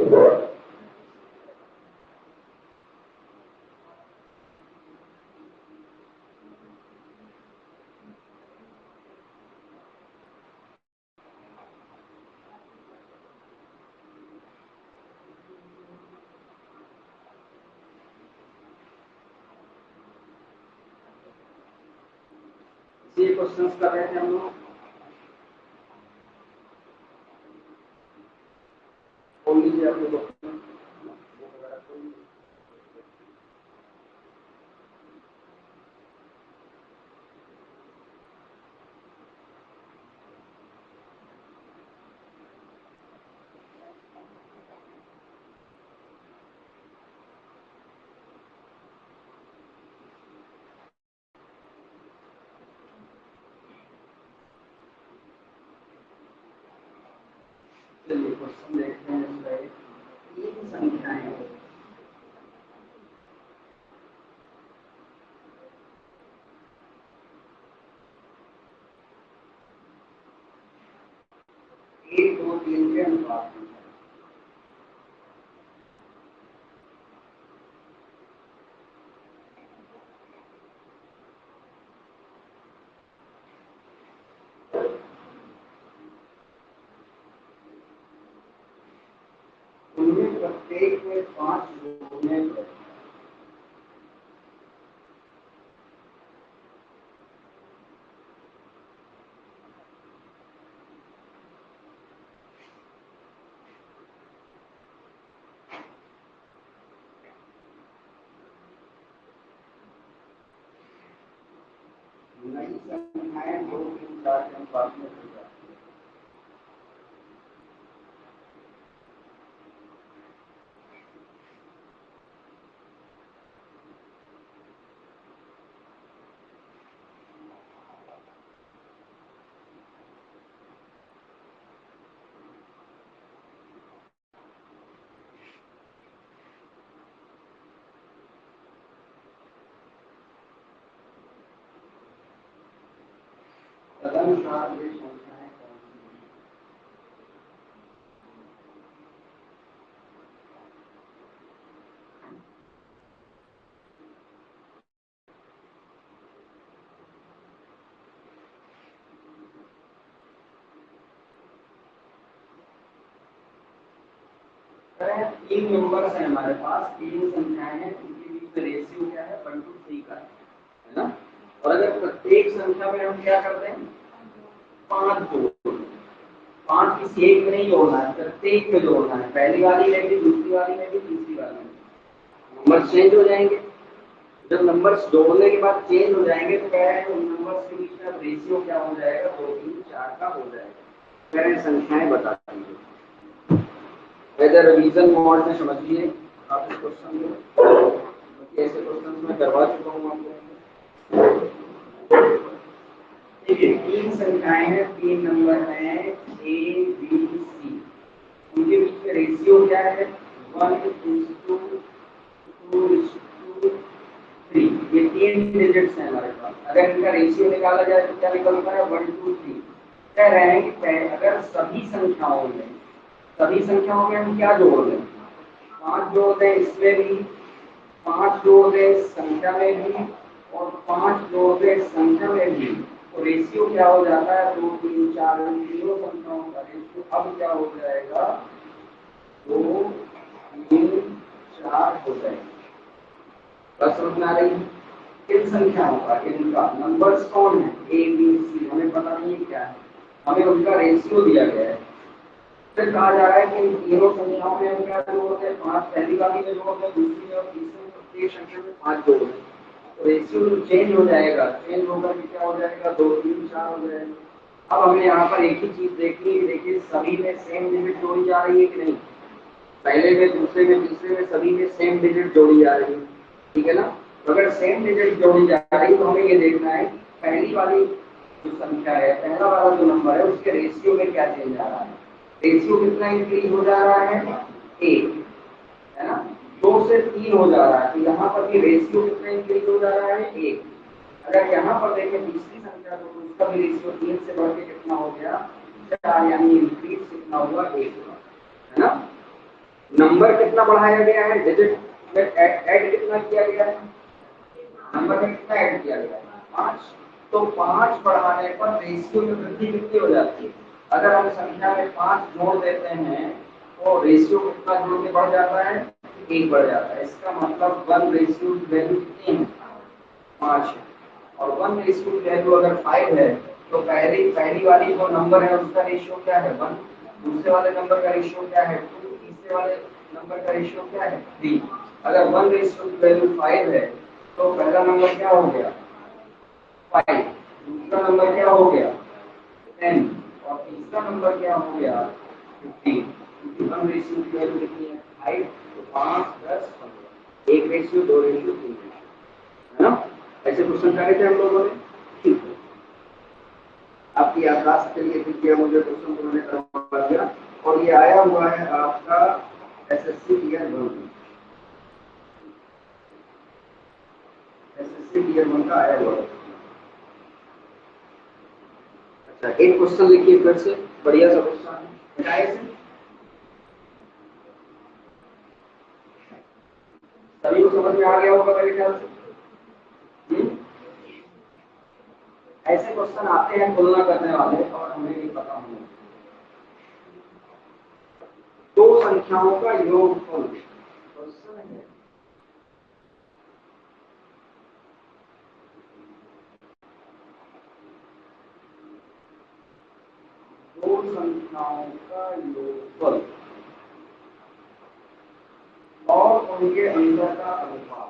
ये क्वेश्चंस कर रहे थे हम लोग। खोल लीजिए आप लोग क्वेश्चन देखते हैं। इसमें तीन संख्याएं हैं। एक दो तीन के अनुपात में उनमें प्रत्येक में 5 जोड़ने पर नई संख्याएं 2 3 4 के अनुपात में हो जाती है। तदनुसार ये संख्याएं कौन सी हैं? तीन नंबर्स हैं हमारे पास, तीन संख्याएं हैं, उनके बीच में रेशियो क्या है 1:3 का है ना। और अगर प्रत्येक संख्या में हम क्या करते हैं 5 जोड़, 5 किसी एक में नहीं जोड़ना है, प्रत्येक में जोड़ना है। पहली वाली में भी, दूसरी वाली में भी, तीसरी वाली में भी। नंबर चेंज हो जाएंगे। जब नंबर्स जोड़ने के बाद चेंज हो जाएंगे तो कह रहे हैं उन नंबर्स के बीच में रेशियो क्या हो जाएगा 2 3 4 का हो जाएगा। कह रहे हैं संख्याएं बता दीजिए। वेदर रिवीजन मोड में समझिए आप इस क्वेश्चन को। ऐसे क्वेश्चन मैं करवा चुका हूँ आपको। देखिए तीन संख्याएं हैं, तीन नंबर हैं ए बी सी। उनके बीच में रेशियो क्या है 1:2:3। ये तीन डिजिट्स हैं हमारे पास। अगर इनका रेशियो निकाला जाए तो क्या निकलता है 1:3। कह रहे हैं कि अगर सभी संख्याओं में हम क्या जोड़ दें 5 जोड़ दें, इसमें भी 5 जोड़ दें, संख्या में भी, और 5 जोड़ दें संख्या में भी, तो रेशियो क्या हो जाता है 2 3 4 तीनों संख्याओं का रेशियो अब क्या हो जाएगा 2 3 4 हो जाएगा। बस समझ में आ रही है। किन संख्याओं का, इनका नंबर्स कौन है ए बी सी, हमें पता नहीं है क्या है, हमें उनका रेशियो दिया गया है। फिर कहा जा रहा है कि इन तीनों संख्याओं में हम क्या जोड़ते हैं 5 पहली वाली में जोड़ते हैं, दूसरी में और तीसरी में, प्रत्येक संख्या में 5 जोड़ते हैं। तो रेशियो चेंज हो जाएगा, चेंज होकर के क्या हो जाएगा 2 3 4 हो जाएगा। अब हमें यहाँ पर एक ही चीज देखनी है, देखिए सभी में सेम डिजिट जोड़ी जा रही है कि नहीं। पहले में, दूसरे में, तीसरे में सभी में सेम डिजिट जोड़ी जा रही है, ठीक है ना। तो अगर सेम डिजिट जोड़ी जा रही है तो हमें ये देखना है कि पहली वाली जो संख्या है, पहला वाला जो नंबर है उसके रेशियो में क्या चेंज आ रहा है। रेशियो कितना इंक्रीज हो जा रहा है 1 है ना, 2 से 3 हो जा रहा है, तो यहाँ पर भी रेशियो कितना इंक्रीज हो जा रहा है 1। अगर यहाँ पर देखें तीसरी संख्या को तो उसका भी रेशियो 3 से बढ़ के कितना हो गया 4, यानी इंक्रीज कितना हुआ 1 है ना। नंबर कितना बढ़ाया गया है, डिजिट में ऐड कितना किया गया है, नंबर में कितना ऐड किया गया है, 5। तो 5 बढ़ाने पर रेशियो में वृद्धि कितनी हो जाती है, अगर हम संख्या में 5 जोड़ देते हैं तो रेशियो कितना जोड़ के बढ़ जाता है, 1 बढ़ जाता है। इसका मतलब 1 रेशियो की वैल्यू कितनी है, 5 है। और 1 रेशियो की वैल्यू अगर 5 है तो पहली वाली जो नंबर है उसका रेशियो क्या है, 1। दूसरे वाले नंबर का रेशियो क्या है, 2। तीसरे वाले नंबर का रेशियो क्या है, 3। अगर 1 रेशियो की वैल्यू 5 है तो पहला नंबर क्या हो गया, 5। दूसरा नंबर क्या हो गया, 10। और तीसरा नंबर क्या हो गया, 15। क्योंकि 1 रेशियो की वैल्यू कितनी है, 5। तो 5, 10, 15, 1 रेशियो, 2 रेशियो, 3 रेशियो, है ना। ऐसे क्वेश्चन करे थे हम लोगों ने। ठीक है, आपकी याददाश्त के लिए फिर किया, मुझे क्वेश्चन उन्होंने करवा दिया। और ये आया हुआ है आपका एसएससी ईयर 1, एसएससी ईयर 1 का आया हुआ है। अच्छा, एक क्वेश्चन लिखिए फिर से, बढ़िया सा क्वेश्चन है, बताइए से सभी को समझ में आ गया होगा मेरे ख्याल से। ऐसे क्वेश्चन आते हैं तुलना करने वाले और हमें नहीं पता होंगे। दो संख्याओं का योगफल क्वेश्चन है। दो संख्याओं का योगफल और उनके अंदर का अनुपात।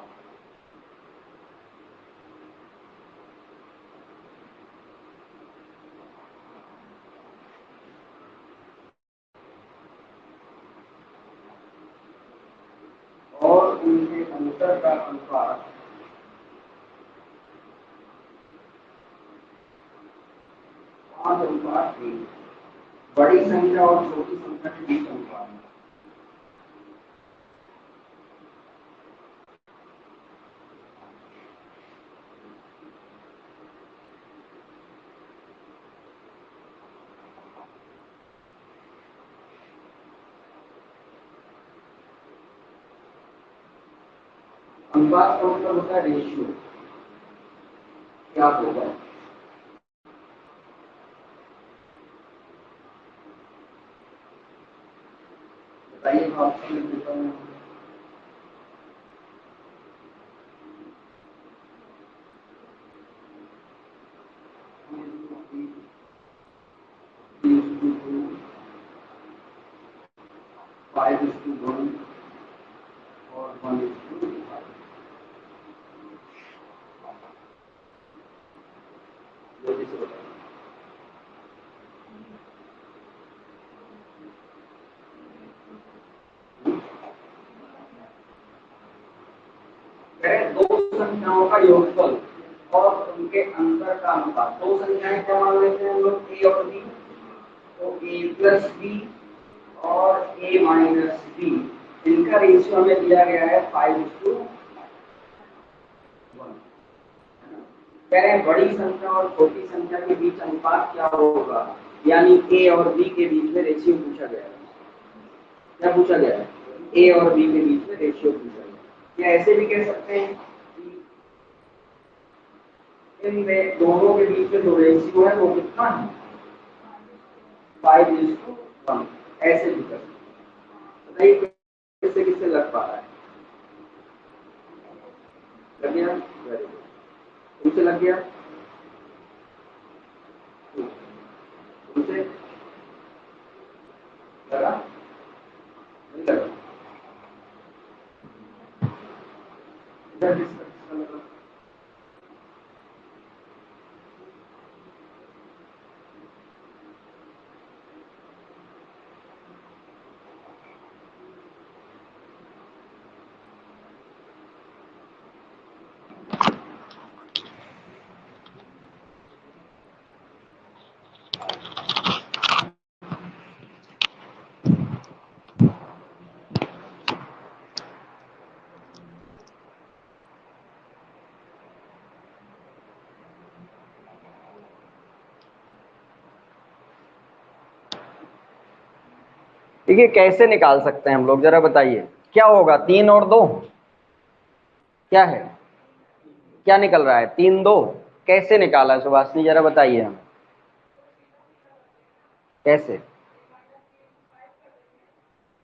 और उनके अंतर का अनुपात 5:1। बड़ी संख्या और छोटी संख्या के बीच अनुपात। अनुपात का मतलब होता है रेशियो, क्या होगा। बताइए ऑप्शन में देता हूँ। फाइव इज टू 1 और 1:5। जल्दी से बताइए। दो संख्याओं का योगफल और उनके अंतर का अनुपात। दो संख्याएं क्या मान लेते हैं हम लोग, ए और बी। तो ए प्लस बी और ए माइनस बी, इनका रेशियो हमें दिया गया है 5:1। कह रहे हैं बड़ी संख्या और छोटी संख्या के बीच अनुपात क्या होगा, यानी ए और बी के बीच में रेशियो पूछा गया है। क्या पूछा गया है, ए और बी के बीच में रेशियो पूछा गया। या ऐसे भी कह सकते हैं इनमें दोनों के बीच में जो रेशियो है वो कितना है, 5:1। ऐसे भी कर सकते हैं। बताइए किससे किससे लग पा रहा है, लग गया, वेरी गुड। तुमसे लग गया, तुमसे लगा, नहीं लगा, इधर किसका लगा। ठीक है, कैसे निकाल सकते हैं हम लोग, जरा बताइए क्या होगा। 3 और 2 क्या है, क्या निकल रहा है, 3 2 कैसे निकाला है सुभाषनी, जरा बताइए हमें कैसे।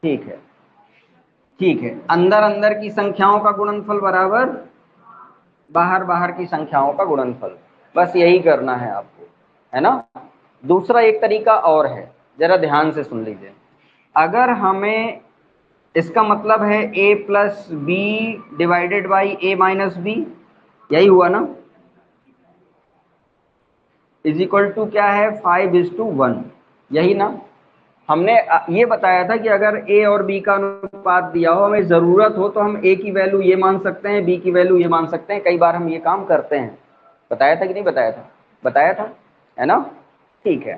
ठीक है, ठीक है, अंदर अंदर की संख्याओं का गुणनफल बराबर बाहर बाहर की संख्याओं का गुणनफल, बस यही करना है आपको, है ना। दूसरा एक तरीका और है, जरा ध्यान से सुन लीजिए। अगर हमें, इसका मतलब है a plus B divided by a minus B, यही हुआ ना, इज इक्वल टू क्या है 5:1, यही ना। हमने ये बताया था कि अगर a और b का अनुपात दिया हो, हमें जरूरत हो तो हम a की वैल्यू ये मान सकते हैं, b की वैल्यू ये मान सकते हैं, कई बार हम ये काम करते हैं। बताया था कि नहीं बताया था, बताया था, है ना। ठीक है,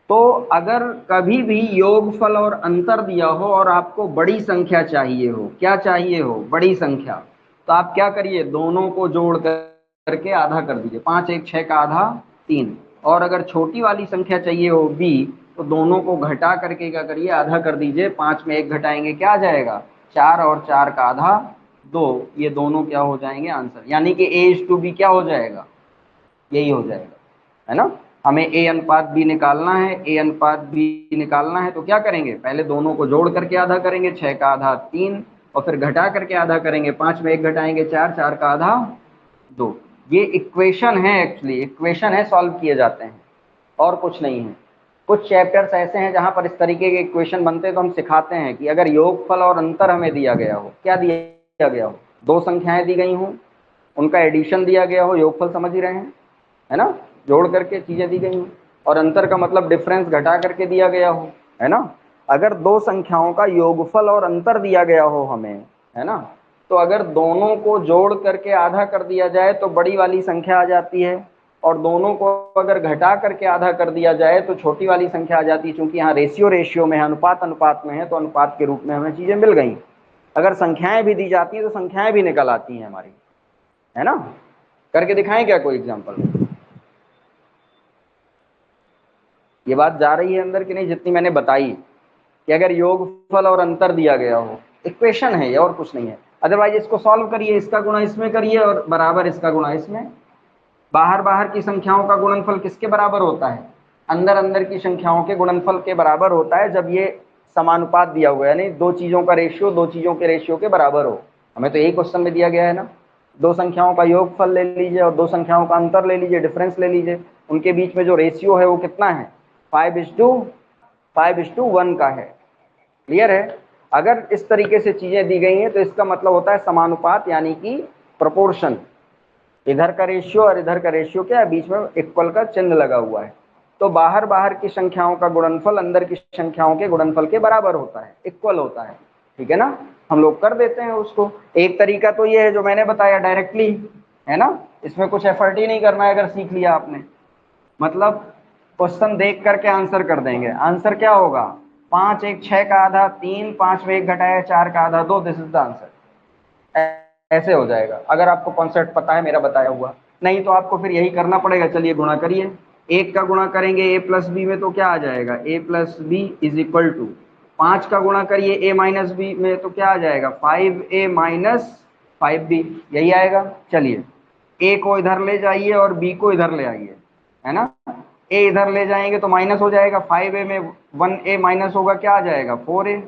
तो अगर कभी भी योगफल और अंतर दिया हो और आपको बड़ी संख्या चाहिए हो, क्या चाहिए हो, बड़ी संख्या, तो आप क्या करिए, दोनों को जोड़ करके आधा कर दीजिए, 5 1 6 का आधा 3। और अगर छोटी वाली संख्या चाहिए हो b, तो दोनों को घटा करके क्या करिए, आधा कर दीजिए, 5 में 1 घटाएंगे क्या आ जाएगा, 4, और 4 का आधा 2, ये दोनों क्या हो जाएंगे आंसर, यानी कि a:b क्या हो जाएगा, यही हो जाएगा, है ना। हमें a अनुपात b निकालना है, a अनुपात b निकालना है, तो क्या करेंगे, पहले दोनों को जोड़ करके आधा करेंगे, 6 का आधा 3, और फिर घटा करके आधा करेंगे, 5 में 1 घटाएंगे 4, 4 का आधा 2। ये इक्वेशन है, एक्चुअली इक्वेशन है, सॉल्व किए जाते हैं और कुछ नहीं है। कुछ चैप्टर्स ऐसे हैं जहां पर इस तरीके के इक्वेशन बनते हैं, तो हम सिखाते हैं कि अगर योगफल और अंतर हमें दिया गया हो, क्या दिया गया हो, दो संख्याएं दी गई हों, उनका एडिशन दिया गया हो, योगफल समझ ही रहे हैं, है ना, जोड़ करके चीजें दी गई हों, और अंतर का मतलब डिफरेंस घटा करके दिया गया हो, है ना। अगर दो संख्याओं का योगफल और अंतर दिया गया हो हमें, है ना, तो अगर दोनों को जोड़ करके आधा कर दिया जाए तो बड़ी वाली संख्या आ जाती है, और दोनों को अगर घटा करके आधा कर दिया जाए तो छोटी वाली संख्या आ जाती है। चूंकि यहाँ रेशियो रेशियो में है, अनुपात अनुपात में है, तो अनुपात के रूप में हमें चीजें मिल गई। अगर संख्याएं भी दी जाती हैं तो संख्याएं भी निकल आती हैं हमारी, है ना। करके दिखाएं क्या कोई एग्जाम्पल, ये बात जा रही है अंदर कि नहीं, जितनी मैंने बताई कि अगर योगफल और अंतर दिया गया हो, इक्वेशन है ये और कुछ नहीं है। अदरवाइज इसको सॉल्व करिए, इसका गुणा इसमें करिए और बराबर इसका गुणा इसमें। बाहर बाहर की संख्याओं का गुणनफल किसके बराबर होता है, अंदर अंदर की संख्याओं के गुणनफल के बराबर होता है, जब ये समानुपात दिया हुआ है, यानी दो चीजों का रेशियो दो चीजों के रेशियो के बराबर हो। हमें तो यही क्वेश्चन में दिया गया है ना, दो संख्याओं का योगफल ले लीजिए और दो संख्याओं का अंतर ले लीजिए, डिफरेंस ले लीजिए, उनके बीच में जो रेशियो है वो कितना है, 5:1 का है। क्लियर है। अगर इस तरीके से चीजें दी गई हैं तो इसका मतलब होता है समानुपात, यानी कि प्रोपोर्शन, इधर का रेशियो और इधर का रेशियो क्या है, बीच में इक्वल का चिन्ह लगा हुआ है। तो बाहर बाहर की संख्याओं का गुणनफल अंदर की संख्याओं के गुणनफल के बराबर होता है, इक्वल होता है, ठीक है ना। हम लोग कर देते हैं उसको। एक तरीका तो ये है जो मैंने बताया डायरेक्टली, है ना, इसमें कुछ एफर्ट ही नहीं करना है, अगर सीख लिया आपने, मतलब क्वेश्चन देख करके आंसर कर देंगे। आंसर क्या होगा, 5 1 6 का आधा 3, 5 में 1 घटाया 4 का आधा 2, दिस इज द आंसर। ऐसे हो जाएगा अगर आपको कॉन्सेप्ट पता है मेरा बताया हुआ, नहीं तो आपको फिर यही करना पड़ेगा। चलिए गुणा करिए, एक का गुणा करेंगे a प्लस बी में तो क्या आ जाएगा, a plus B is equal to, 5 का गुणा करिए a माइनस बी में तो क्या आ जाएगा, 5a माइनस 5b, यही आएगा। चलिए a को इधर ले जाइए और b को इधर ले आइए, है ना। a इधर ले जाएंगे तो माइनस हो जाएगा, 5a में 1a माइनस होगा, क्या आ जाएगा 4a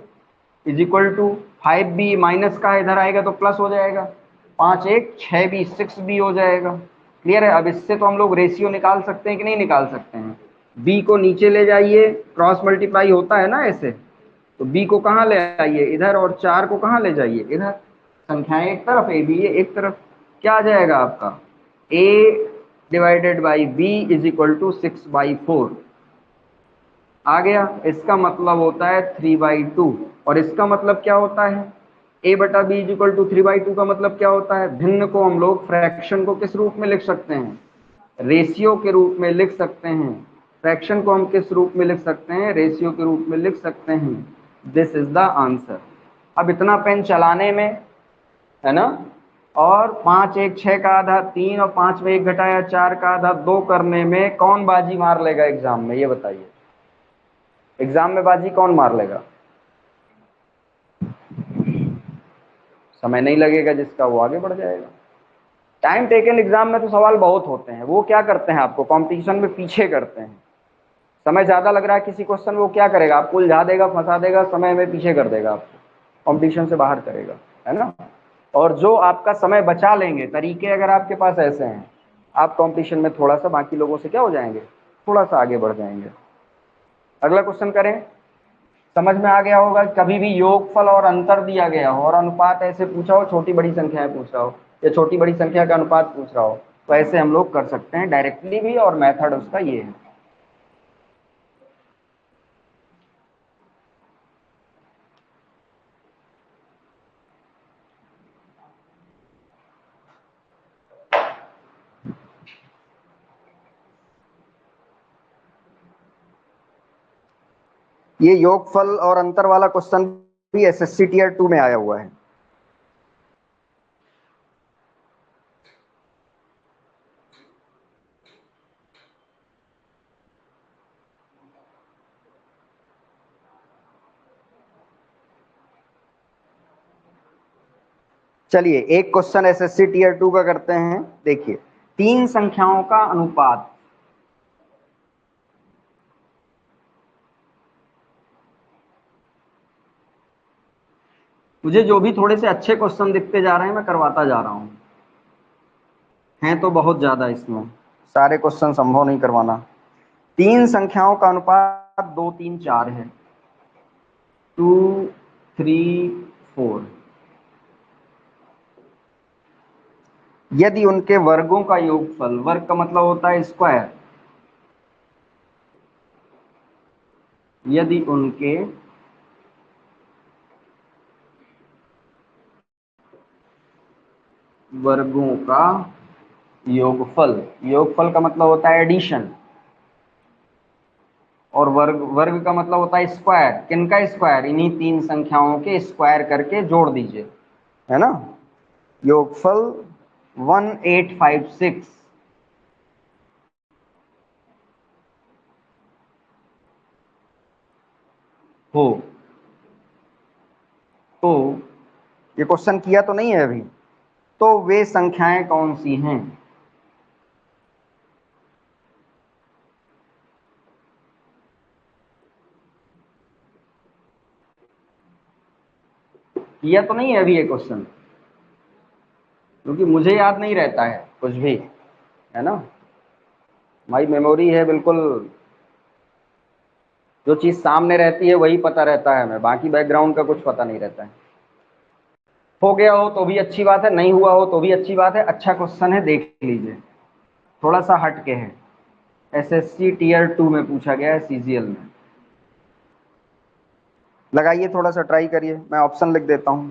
is equal to 5b minus का इधर आएगा तो प्लस हो जाएगा, 5 1 6b 6b हो जाएगा। क्लियर है। अब इससे तो हम लोग रेशियो निकाल सकते हैं कि नहीं निकाल सकते हैं, b को नीचे ले जाइए, क्रॉस मल्टीप्लाई होता है ना ऐसे, तो b को कहाँ ले आइए इधर, और 4 को कहाँ ले जाइए इधर, संख्याएं एक तरफ a b एक तरफ, क्या आ जाएगा आपका a divided by b is equal to 6/4 आ गया। इसका मतलब होता है 3/2, और इसका मतलब क्या होता है, a बटा बी इज इक्वल टू 3/2 का मतलब क्या होता है, भिन्न को हम लोग फ्रैक्शन को किस रूप में लिख सकते हैं, रेशियो के रूप में लिख सकते हैं। फ्रैक्शन को हम किस रूप में लिख सकते हैं, रेशियो के रूप में लिख सकते हैं। This is the answer. अब इतना पेन चलाने में, है ना, और 5 1 6 का आधा 3 और 5 में 1 घटाया 4 का आधा 2 करने में कौन बाजी मार लेगा एग्जाम में, ये बताइए, एग्जाम में बाजी कौन मार लेगा, समय नहीं लगेगा जिसका, वो आगे बढ़ जाएगा। टाइम टेकन एग्जाम में तो सवाल बहुत होते हैं, वो क्या करते हैं, आपको कंपटीशन में पीछे करते हैं। समय ज्यादा लग रहा है किसी क्वेश्चन में, वो क्या करेगा, आपको उलझा देगा, फंसा देगा, समय में पीछे कर देगा, आपको कंपटीशन से बाहर करेगा, है ना। और जो आपका समय बचा लेंगे तरीके अगर आपके पास ऐसे हैं, आप कंपटीशन में थोड़ा सा बाकी लोगों से क्या हो जाएंगे, थोड़ा सा आगे बढ़ जाएंगे। अगला क्वेश्चन करें। समझ में आ गया होगा, कभी भी योगफल और अंतर दिया गया हो और अनुपात ऐसे पूछा हो, छोटी बड़ी संख्याएं पूछ रहा हो या छोटी बड़ी संख्या का अनुपात पूछ रहा हो, तो ऐसे हम लोग कर सकते हैं डायरेक्टली भी, और मेथड उसका ये है। ये योगफल और अंतर वाला क्वेश्चन भी एसएससी टीयर 2 में आया हुआ है। चलिए एक क्वेश्चन एसएससी टीयर 2 का करते हैं। देखिए, तीन संख्याओं का अनुपात, मुझे जो भी थोड़े से अच्छे क्वेश्चन दिखते जा रहे हैं मैं करवाता जा रहा हूं, हैं तो बहुत ज्यादा, इसमें सारे क्वेश्चन संभव नहीं करवाना। तीन संख्याओं का अनुपात 2 3 4 है, 2 3 4। यदि उनके वर्गों का योगफल, वर्ग का मतलब होता है स्क्वायर, यदि उनके वर्गों का योगफल, योगफल का मतलब होता है एडिशन, और वर्ग, वर्ग का मतलब होता है स्क्वायर। किनका स्क्वायर, इन्हीं तीन संख्याओं के स्क्वायर करके जोड़ दीजिए, है ना। योगफल 1856 हो, तो ये क्वेश्चन किया तो नहीं है अभी, तो वे संख्याएं कौन सी हैं। किया तो नहीं है अभी ये क्वेश्चन, क्योंकि मुझे याद नहीं रहता है कुछ भी, है ना। हमारी मेमोरी है बिल्कुल, जो चीज सामने रहती है वही पता रहता है हमें, बाकी बैकग्राउंड का कुछ पता नहीं रहता है। हो गया हो तो भी अच्छी बात है, नहीं हुआ हो तो भी अच्छी बात है। अच्छा क्वेश्चन है, देख लीजिए, थोड़ा सा हट के है, एसएससी टीयर 2 में पूछा गया है, सीजीएल में। लगाइए, थोड़ा सा ट्राई करिए, मैं ऑप्शन लिख देता हूं।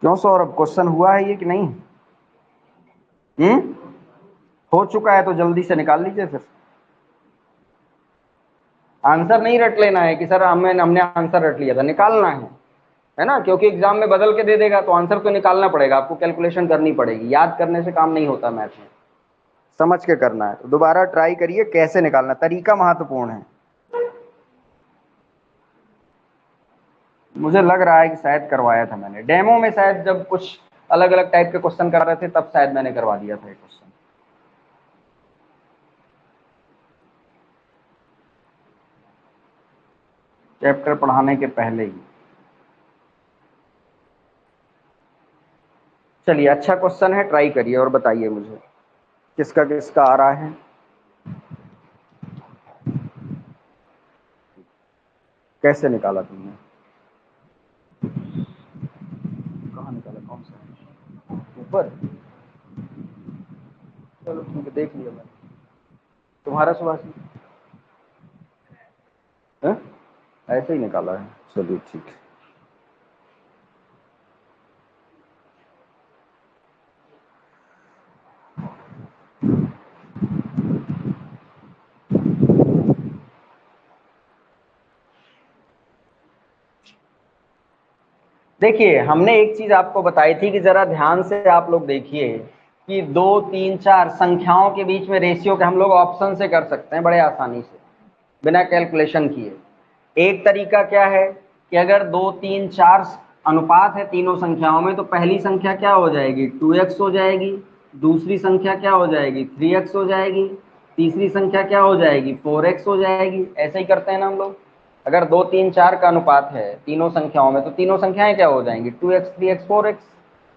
क्यों सौरभ, क्वेश्चन हुआ है ये कि नहीं? हो चुका है तो जल्दी से निकाल लीजिए फिर। आंसर नहीं रट लेना है कि सर हमने आंसर रट लिया था, निकालना है ना, क्योंकि एग्जाम में बदल के दे देगा तो आंसर तो निकालना पड़ेगा, आपको कैलकुलेशन करनी पड़ेगी, याद करने से काम नहीं होता मैथ में, समझ के करना है। तो दोबारा ट्राई करिए, कैसे निकालना, तरीका महत्वपूर्ण है। मुझे लग रहा है कि शायद करवाया था मैंने डेमो में, शायद जब कुछ अलग अलग टाइप के क्वेश्चन करा रहे थे तब शायद मैंने करवा दिया था ये क्वेश्चन, चैप्टर पढ़ाने के पहले ही। चलिए, अच्छा क्वेश्चन है, ट्राई करिए और बताइए मुझे किसका किसका आ रहा है। कैसे निकाला तुमने, कहाँ निकाला, कौन सा, ऊपर? चलो ठीक है, देख लिया मैंने। तुम्हारा सुभाष है, ऐसे ही निकाला है, चलिए ठीक है। देखिए हमने एक चीज आपको बताई थी कि जरा ध्यान से आप लोग देखिए कि 2 3 4 संख्याओं के बीच में रेशियो के हम लोग ऑप्शन से कर सकते हैं बड़े आसानी से बिना कैलकुलेशन किए। एक तरीका क्या है कि अगर 2 3 4 अनुपात है तीनों संख्याओं में, तो पहली संख्या क्या हो जाएगी 2x हो जाएगी, दूसरी संख्या क्या हो जाएगी 3x हो जाएगी, तीसरी संख्या क्या हो जाएगी 4x हो जाएगी। ऐसे ही करते हैं ना हम लोग। अगर 2 3 4 का अनुपात है तीनों संख्याओं में, तो तीनों संख्याएं क्या हो जाएंगी 2x 3x 4x।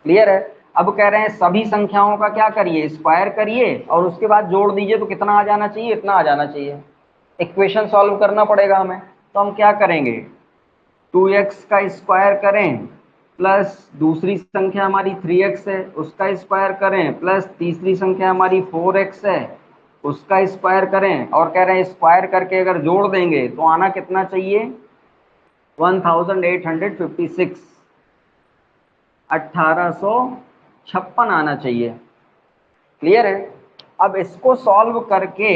क्लियर है। अब कह रहे हैं सभी संख्याओं का क्या करिए स्क्वायर करिए और उसके बाद जोड़ दीजिए, तो कितना आ जाना चाहिए इतना आ जाना चाहिए। इक्वेशन सॉल्व करना पड़ेगा हमें, तो हम क्या करेंगे 2x का स्क्वायर करें प्लस दूसरी संख्या हमारी 3x है उसका स्क्वायर करें प्लस तीसरी संख्या हमारी 4x है उसका स्क्वायर करें, और कह रहे हैं स्क्वायर करके अगर जोड़ देंगे तो आना कितना चाहिए 1856 1856 आना चाहिए। क्लियर है। अब इसको सॉल्व करके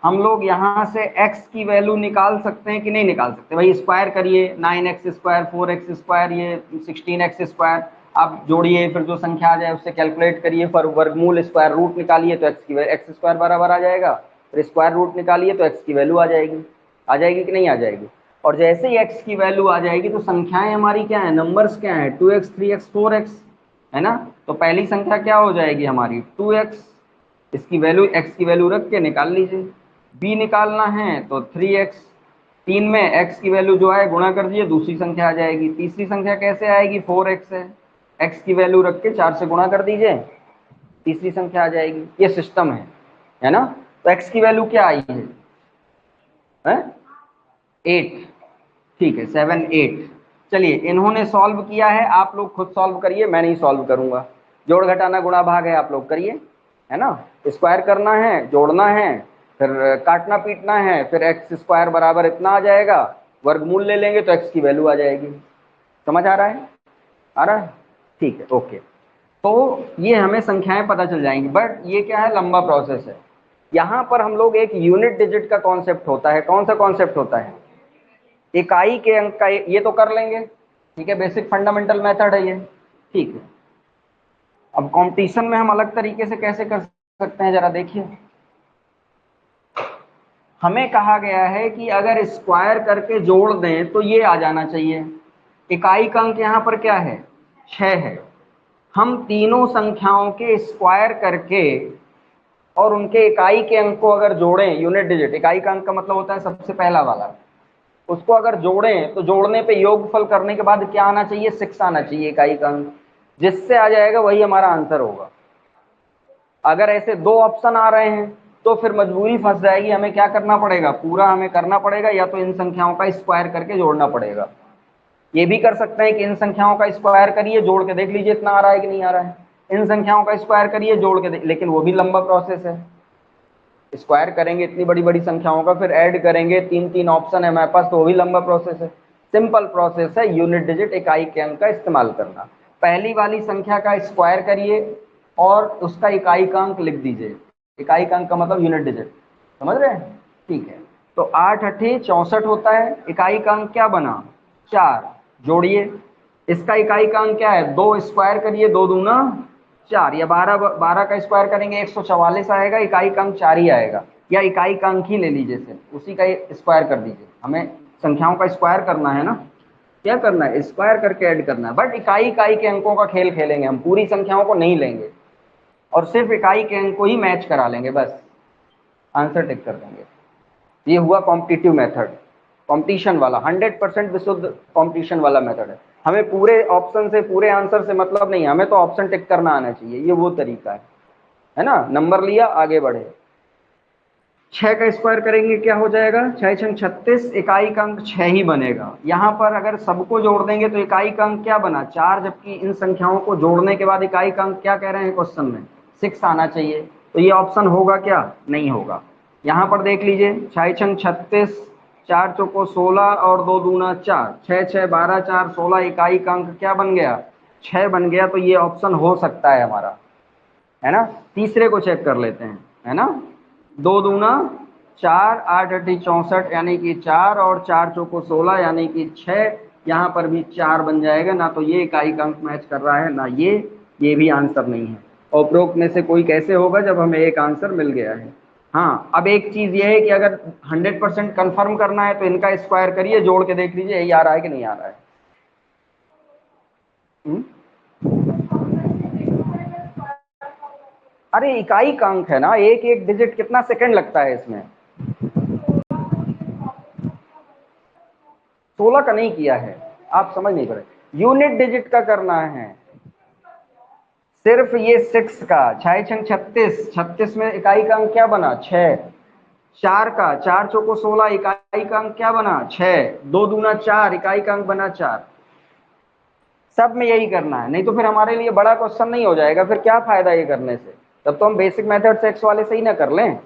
हम लोग यहाँ से x की वैल्यू निकाल सकते हैं कि नहीं निकाल सकते। भाई स्क्वायर करिए 9x स्क्वायर 4x स्क्वायर ये 16x स्क्वायर, आप जोड़िए फिर जो संख्या आ जाए उससे कैलकुलेट करिए, पर वर्गमूल स्क्वायर रूट निकालिए तो x स्क्वायर बराबर आ जाएगा, फिर स्क्वायर रूट निकालिए तो x की वैल्यू आ जाएगी कि नहीं आ जाएगी। और जैसे ही x की वैल्यू आ जाएगी तो संख्याएं हमारी क्या है नंबर्स क्या है 2x 3x 4x है ना। तो पहली संख्या क्या हो जाएगी हमारी 2x, इसकी वैल्यू x की वैल्यू रख के निकाल लीजिए। b निकालना है तो 3x, 3 में x की वैल्यू जो है गुणा कर दीजिए दूसरी संख्या आ जाएगी। तीसरी संख्या कैसे आएगी 4x है, x की वैल्यू रख के 4 से गुणा कर दीजिए तीसरी संख्या आ जाएगी। ये सिस्टम है ना। तो x की वैल्यू क्या आई है 8, ठीक है 7 8। चलिए इन्होंने सॉल्व किया है, आप लोग खुद सॉल्व करिए, मैं नहीं सॉल्व करूंगा। जोड़ घटाना गुणा भाग है आप लोग करिए, है ना। स्क्वायर करना है जोड़ना है फिर काटना पीटना है, फिर x स्क्वायर बराबर इतना आ जाएगा, वर्गमूल ले लेंगे तो x की वैल्यू आ जाएगी। समझ आ रहा है ठीक है ओके। तो ये हमें संख्याएं पता चल जाएंगी, बट ये क्या है लंबा प्रोसेस है। यहाँ पर हम लोग एक यूनिट डिजिट का कॉन्सेप्ट होता है। कौन सा कॉन्सेप्ट होता है इकाई के अंक का, ये तो कर लेंगे ठीक है, बेसिक फंडामेंटल मेथड है ये ठीक है। अब कंपटीशन में हम अलग तरीके से कैसे कर सकते हैं जरा देखिए। हमें कहा गया है कि अगर स्क्वायर करके जोड़ दें तो ये आ जाना चाहिए। इकाई का अंक यहाँ पर क्या है 6 है। हम तीनों संख्याओं के स्क्वायर करके और उनके इकाई के अंक को अगर जोड़ें, यूनिट डिजिट इकाई का अंक का मतलब होता है सबसे पहला वाला, उसको अगर जोड़ें तो जोड़ने पे योगफल करने के बाद क्या आना चाहिए 6 आना चाहिए इकाई का अंक, जिससे आ जाएगा वही हमारा आंसर होगा। अगर ऐसे दो ऑप्शन आ रहे हैं तो फिर मजबूरी फंस जाएगी, हमें क्या करना पड़ेगा पूरा हमें करना पड़ेगा, या तो इन संख्याओं का स्क्वायर करके जोड़ना पड़ेगा। ये भी कर सकते हैं कि इन संख्याओं का स्क्वायर करिए जोड़ के देख लीजिए इतना आ रहा है कि नहीं आ रहा है, इन संख्याओं का स्क्वायर करिए जोड़ के लेकिन वो भी लंबा प्रोसेस है। स्क्वायर करेंगे इतनी बड़ी बड़ी संख्याओं का, फिर ऐड करेंगे 3 ऑप्शन है हमारे पास, तो वो भी लंबा प्रोसेस है। सिंपल प्रोसेस है यूनिट डिजिट इकाई के अंक का इस्तेमाल करना। पहली वाली संख्या का स्क्वायर करिए और उसका इकाई का अंक लिख दीजिए। इकाई का अंक का मतलब यूनिट डिजिट, समझ रहे हैं ठीक है। तो 8 8 64 होता है, इकाई का अंक क्या बना 4, जोड़िए। इसका इकाई का अंक क्या है 2 स्क्वायर करिए 2 दूना 4, या 12 का स्क्वायर करेंगे 144 आएगा, इकाई का अंक 4 ही आएगा, या इकाई का अंक ही ले लीजिए सिर्फ उसी का स्क्वायर कर दीजिए। हमें संख्याओं का स्क्वायर करना है ना, क्या करना है स्क्वायर करके ऐड करना है, बट इकाई इकाई के अंकों का खेल खेलेंगे हम, पूरी संख्याओं को नहीं लेंगे और सिर्फ इकाई के अंक को ही मैच करा लेंगे, बस आंसर टिक कर देंगे। ये हुआ कॉम्पिटिटिव मेथड, कॉम्पिटिशन वाला 100% विशुद्ध कॉम्पिटिशन वाला मेथड है। हमें पूरे ऑप्शन से पूरे आंसर से मतलब नहीं, हमें तो ऑप्शन टिक करना आना चाहिए, ये वो तरीका है ना। नंबर लिया आगे बढ़े। 6 का स्क्वायर करेंगे क्या हो जाएगा 6 6 36, इकाई का अंक 6 ही बनेगा। यहाँ पर अगर सबको जोड़ देंगे तो इकाई का अंक क्या बना 4, जबकि इन संख्याओं को जोड़ने के बाद इकाई का अंक क्या कह रहे हैं क्वेश्चन में 6 आना चाहिए। तो ये ऑप्शन होगा क्या नहीं होगा। यहाँ पर देख लीजिए 6 6 36, 4 चौको 16 और 2 दूना 4, 6 6 12 4 16, इकाई का अंक क्या बन गया 6 बन गया। तो ये ऑप्शन हो सकता है हमारा, है ना। तीसरे को चेक कर लेते हैं, है ना। 2 दूना 4, 8 8 64 यानी कि 4, और 4 चौको 16 यानी कि 6, यहाँ पर भी 4 बन जाएगा। ना तो ये इकाई का अंक मैच कर रहा है, ना ये भी आंसर नहीं है। उपरोक्त में से कोई कैसे होगा जब हमें एक आंसर मिल गया है। हाँ, अब एक चीज ये है कि अगर 100% कंफर्म करना है तो इनका स्क्वायर करिए, जोड़ के देख लीजिए यही आ रहा है कि नहीं आ रहा है। हुँ? अरे इकाई का अंक है ना, एक एक डिजिट कितना सेकंड लगता है इसमें। 16 का नहीं किया है, आप समझ नहीं पा रहे। यूनिट डिजिट का करना है, सिर्फ ये 6 का 6 छंग 36, 36 में इकाई का अंक क्या बना 6। 4 का 4 चौको 16, इकाई का अंक क्या बना 6। 2 दूना 4, इकाई का अंक बना 4। सब में यही करना है, नहीं तो फिर हमारे लिए बड़ा क्वेश्चन नहीं हो जाएगा। फिर क्या फायदा ये करने से, तब तो हम बेसिक मेथड से एक्स वाले से ही ना कर लें।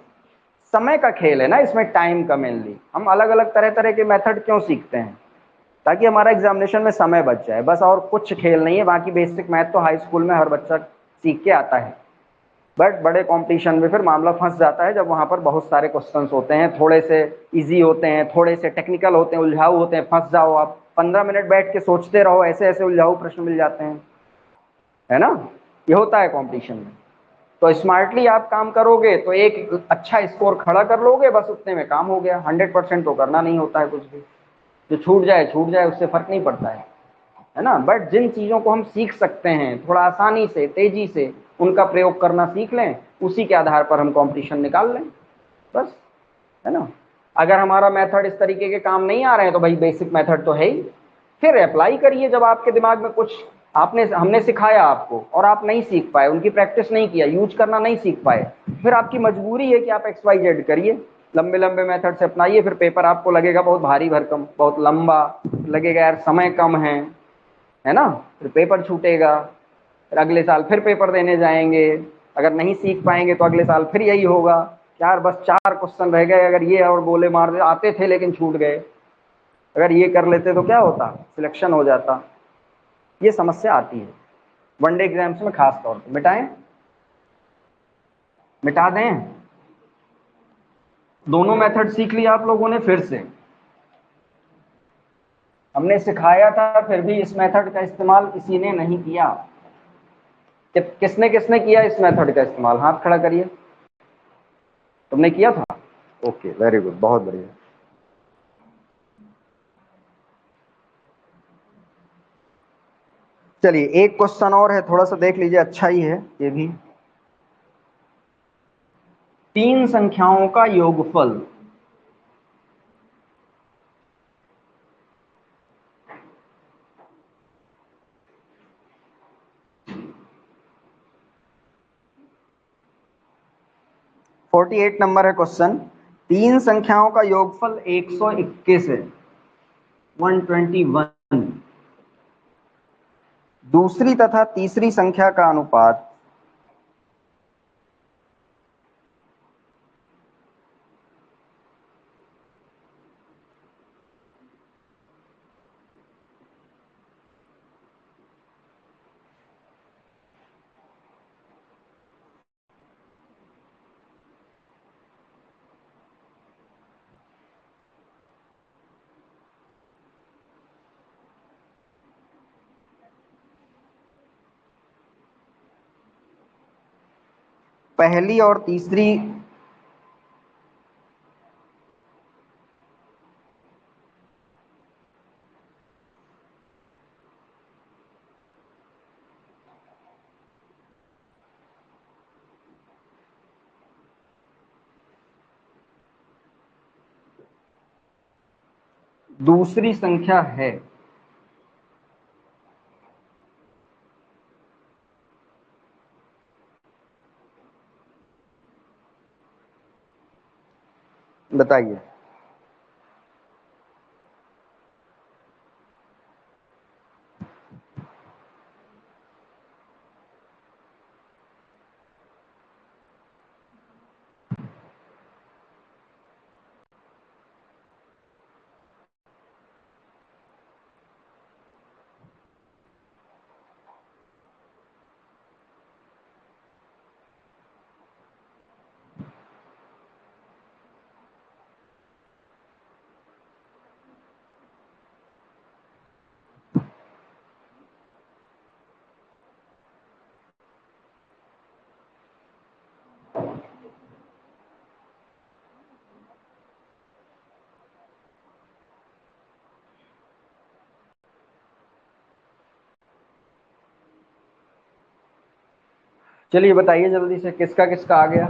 समय का खेल है ना इसमें, टाइम का मेनली। हम अलग अलग तरह तरह के मेथड क्यों सीखते हैं, ताकि हमारा एग्जामिनेशन में समय बच जाए, बस। और कुछ खेल नहीं है। बाकी बेसिक मैथ तो हाई स्कूल में हर बच्चा सीख के आता है, बट बड़े कंपटीशन में फिर मामला फंस जाता है जब वहां पर बहुत सारे क्वेश्चंस होते हैं, थोड़े से इजी होते हैं, थोड़े से टेक्निकल होते हैं, उलझाऊ होते हैं, फंस जाओ आप। 15 मिनट बैठ के सोचते रहो, ऐसे ऐसे उलझाऊ प्रश्न मिल जाते हैं, है ना। ये होता है कंपटीशन में। तो स्मार्टली आप काम करोगे तो एक अच्छा स्कोर खड़ा कर लोगे, बस उतने में काम हो गया। 100% तो करना नहीं होता है कुछ भी, जो छूट जाए उससे फर्क नहीं पड़ता है ना। बट जिन चीजों को हम सीख सकते हैं थोड़ा आसानी से, तेजी से, उनका प्रयोग करना सीख लें, उसी के आधार पर हम कंपटीशन निकाल लें, बस, है ना। अगर हमारा मेथड इस तरीके के काम नहीं आ रहे हैं तो भाई बेसिक मेथड तो है ही, फिर अप्लाई करिए। जब आपके दिमाग में कुछ हमने सिखाया आपको और आप नहीं सीख पाए, उनकी प्रैक्टिस नहीं किया, यूज करना नहीं सीख पाए, फिर आपकी मजबूरी है कि आप XYZ करिए, लंबे लंबे मेथड से अपनाइए। फिर पेपर आपको लगेगा बहुत भारी भरकम, बहुत लंबा लगेगा, यार समय कम है ना। फिर पेपर छूटेगा, फिर अगले साल फिर पेपर देने जाएंगे। अगर नहीं सीख पाएंगे तो अगले साल फिर यही होगा, यार बस 4 क्वेश्चन रह गए, अगर ये और गोले मार दे, आते थे लेकिन छूट गए, अगर ये कर लेते तो क्या होता, सिलेक्शन हो जाता। ये समस्या आती है वनडे एग्जाम्स में खास तौर पर। मिटाएं, मिटा दें। दोनों मेथड सीख लिया आप लोगों ने, फिर से हमने सिखाया था, फिर भी इस मेथड का इस्तेमाल किसी ने नहीं किया। किसने किसने किया इस मेथड का इस्तेमाल, हाथ खड़ा करिए। तुमने किया था, ओके, वेरी गुड, बहुत बढ़िया। चलिए एक क्वेश्चन और है, थोड़ा सा देख लीजिए, अच्छा ही है ये भी। 3 संख्याओं का योगफल। फोर्टी 48 नंबर है क्वेश्चन। 3 संख्याओं का योगफल 121 है, 121। दूसरी तथा तीसरी संख्या का अनुपात पहली और तीसरी। दूसरी संख्या है, बताइए। चलिए बताइए जल्दी से किसका किसका आ गया।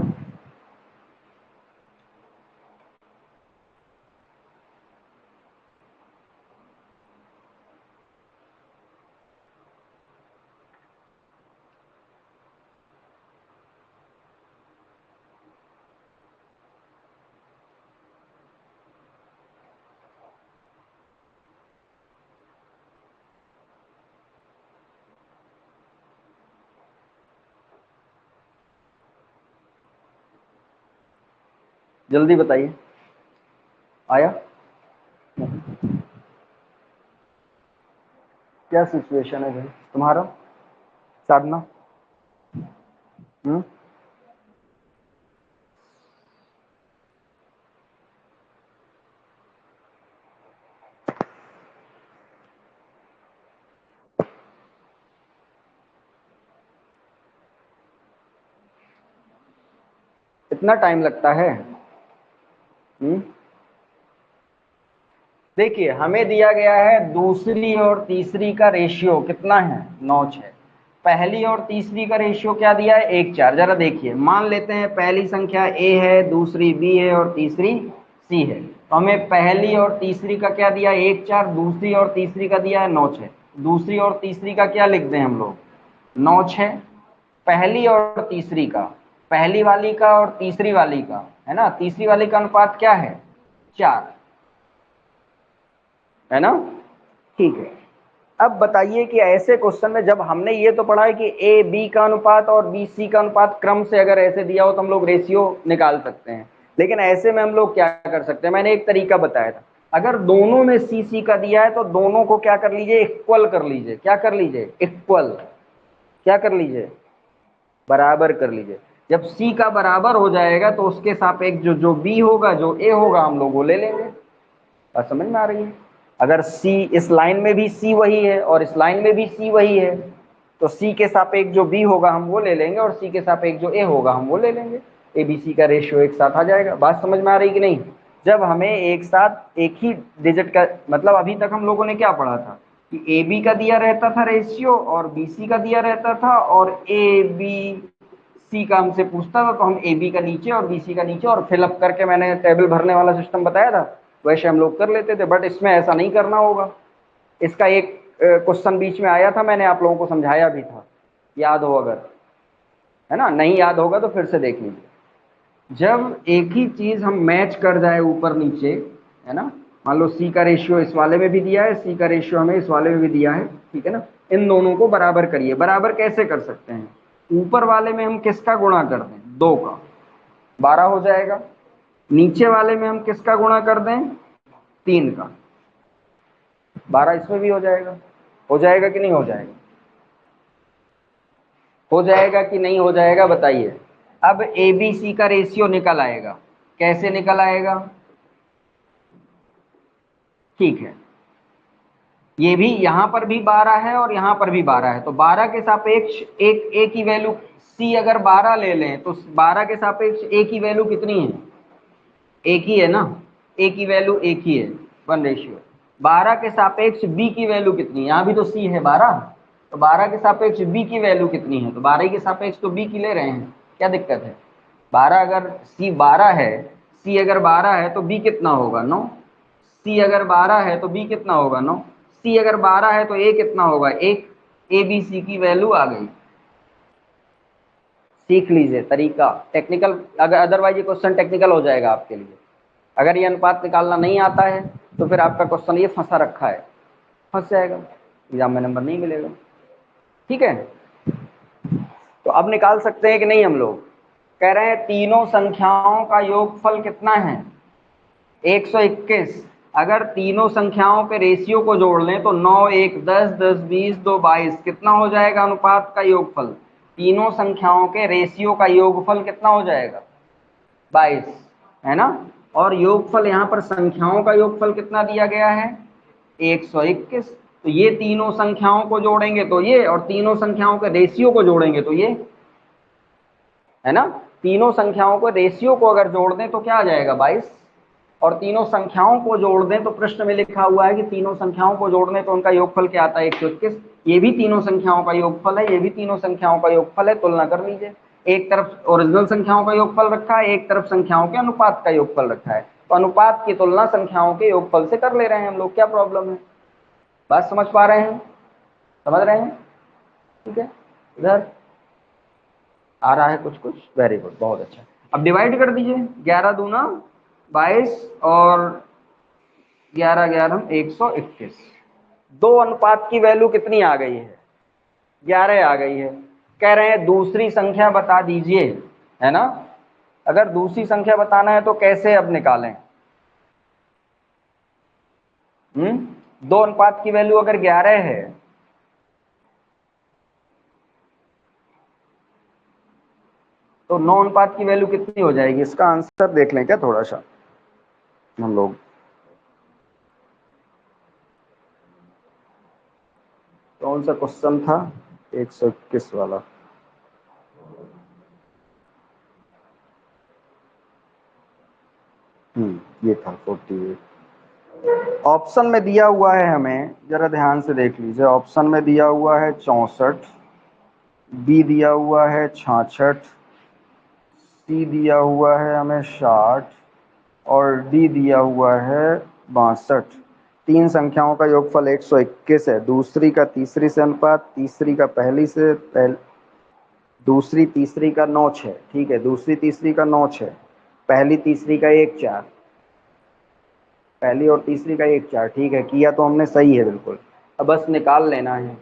जल्दी बताइए, आया? क्या सिचुएशन है भाई तुम्हारा साधना? इतना टाइम लगता है? देखिए हमें दिया गया है दूसरी और तीसरी का रेशियो कितना है, 9:6। पहली और तीसरी का रेशियो क्या दिया है, 1:4। जरा देखिए, मान लेते हैं पहली संख्या ए है, दूसरी बी है और तीसरी सी है। तो हमें पहली और तीसरी का क्या दिया है, 1:4। दूसरी और तीसरी का दिया है 9:6। दूसरी और तीसरी का क्या लिख दें हम लोग, 9:6। पहली और तीसरी का, पहली वाली का और तीसरी वाली का, है ना, तीसरी वाली का अनुपात क्या है, 4, है ना। ठीक है, अब बताइए कि ऐसे क्वेश्चन में जब हमने ये तो पढ़ा है कि ए बी का अनुपात और बी सी का अनुपात क्रम से अगर ऐसे दिया हो तो हम लोग रेशियो निकाल सकते हैं, लेकिन ऐसे में हम लोग क्या कर सकते हैं, मैंने एक तरीका बताया था। अगर दोनों में सी सी का दिया है तो दोनों को क्या कर लीजिए, इक्वल कर लीजिए। क्या कर लीजिए, इक्वल। क्या कर लीजिए, बराबर कर लीजिए। जब सी का बराबर हो जाएगा तो उसके सापेक्ष जो जो बी होगा, जो ए होगा, हम लोग वो ले लेंगे। बात समझ में आ रही है? अगर सी, इस लाइन में भी सी वही है और इस लाइन में भी सी वही है, तो सी के सापेक्ष जो बी होगा हम वो ले लेंगे और सी के सापेक्ष जो ए होगा हम वो ले लेंगे। ए बी सी का रेशियो एक साथ आ जाएगा। बात समझ में आ रही कि नहीं? जब हमें एक साथ एक ही डिजिट का, मतलब अभी तक हम लोगों ने क्या पढ़ा था कि ए बी का दिया रहता था रेशियो और बी सी का दिया रहता था, और ए बी सी का हमसे पूछता था तो हम ए बी का नीचे और बी सी का नीचे और फिलअप करके मैंने टेबल भरने वाला सिस्टम बताया था, वैसे हम लोग कर लेते थे। बट इसमें ऐसा नहीं करना होगा। इसका एक क्वेश्चन बीच में आया था, मैंने आप लोगों को समझाया भी था, याद हो अगर, है ना। नहीं याद होगा तो फिर से देख लीजिए। जब एक ही चीज हम मैच कर जाए ऊपर नीचे, है ना, मान लो सी का रेशियो इस वाले में भी दिया है, सी का रेशियो हमें इस वाले में भी दिया है, ठीक है ना, इन दोनों को बराबर करिए। बराबर कैसे कर सकते हैं, ऊपर वाले में हम किसका गुणा कर दें, 2 का, 12 हो जाएगा। नीचे वाले में हम किसका गुणा कर दें, 3 का, 12 इसमें भी हो जाएगा। हो जाएगा कि नहीं हो जाएगा, हो जाएगा कि नहीं हो जाएगा बताइए। अब ए बी सी का रेशियो निकल आएगा। कैसे निकल आएगा, ठीक है, ये भी यहां पर भी 12 है और यहां पर भी 12 है, तो 12 के सापेक्ष एक ए की वैल्यू, सी अगर 12 ले लें तो 12 के सापेक्ष ए की वैल्यू कितनी है, एक ही है ना, ए की वैल्यू एक ही है, 1:। 12 के सापेक्ष बी की वैल्यू कितनी है, यहाँ भी तो सी है 12, तो 12 के सापेक्ष बी की वैल्यू कितनी है, तो 12 के सापेक्ष तो बी की ले रहे हैं, क्या दिक्कत है। 12 अगर सी 12 है, सी अगर 12 है तो बी कितना होगा, 9। सी अगर 12 है तो बी कितना होगा, 9। सी अगर 12 है तो ए कितना होगा, 1। ए बी सी की वैल्यू आ गई। सीख लीजिए तरीका, टेक्निकल, अगर अदरवाइज ये क्वेश्चन टेक्निकल हो जाएगा आपके लिए। अगर ये अनुपात निकालना नहीं आता है तो फिर आपका क्वेश्चन ये फंसा रखा है, फंस जाएगा, एग्जाम में नंबर नहीं मिलेगा। ठीक है, तो अब निकाल सकते हैं कि नहीं हम लोग। कह रहे हैं तीनों संख्याओं का योगफल कितना है, 121। अगर तीनों संख्याओं के रेशियो को जोड़ लें तो 9, 1, 10, 10, 20, 2, 22 कितना हो जाएगा अनुपात का योगफल। तीनों संख्याओं के रेशियो का योगफल कितना हो जाएगा, 22, है ना। और योगफल यहाँ पर संख्याओं का योगफल कितना दिया गया है, 121। तो ये तीनों संख्याओं को जोड़ेंगे तो ये, और तीनों संख्याओं के रेशियो को जोड़ेंगे तो ये, है ना। तीनों संख्याओं को रेशियो को अगर जोड़ दें तो क्या आ जाएगा, 22। और तीनों संख्याओं को जोड़ दें तो प्रश्न में लिखा हुआ है कि तीनों संख्याओं को जोड़ दें तो उनका योगफल क्या आता है 121। ये भी तीनों संख्याओं का योगफल है, ये भी तीनों संख्याओं का योगफल है, तुलना कर लीजिए। एक तरफ ओरिजिनल संख्याओं का योगफल रखा है, एक तरफ संख्याओं के अनुपात का योगफल रखा है, तो अनुपात की तुलना संख्याओं के योगफल से कर ले रहे हैं हम लोग, क्या प्रॉब्लम है? बात समझ पा रहे हैं? समझ रहे हैं? ठीक है, इधर आ रहा है कुछ कुछ, वेरी गुड, बहुत अच्छा। अब डिवाइड कर दीजिए, 11 दूना 22 और 11 11 121। दो अनुपात की वैल्यू कितनी आ गई है? 11 आ गई है। कह रहे हैं दूसरी संख्या बता दीजिए, है ना? अगर दूसरी संख्या बताना है तो कैसे अब निकालें? दो अनुपात की वैल्यू अगर 11 है तो 9 अनुपात की वैल्यू कितनी हो जाएगी? इसका आंसर देख लें क्या थोड़ा सा हम लोग? कौन सा क्वेश्चन था? 121 वाला। ये था 48। ऑप्शन में दिया हुआ है, हमें जरा ध्यान से देख लीजिए। ऑप्शन में दिया हुआ है 64, बी दिया हुआ है 66, सी दिया हुआ है हमें 60 और डी दिया हुआ है 62। तीन संख्याओं का योगफल 121 है। दूसरी का तीसरी से अनुपात, तीसरी का पहली से दूसरी तीसरी का 9 6, ठीक है, दूसरी तीसरी का 9 6, पहली तीसरी का 1 4, पहली और तीसरी का 1 4, ठीक है, किया तो हमने सही है बिल्कुल। अब बस निकाल लेना है।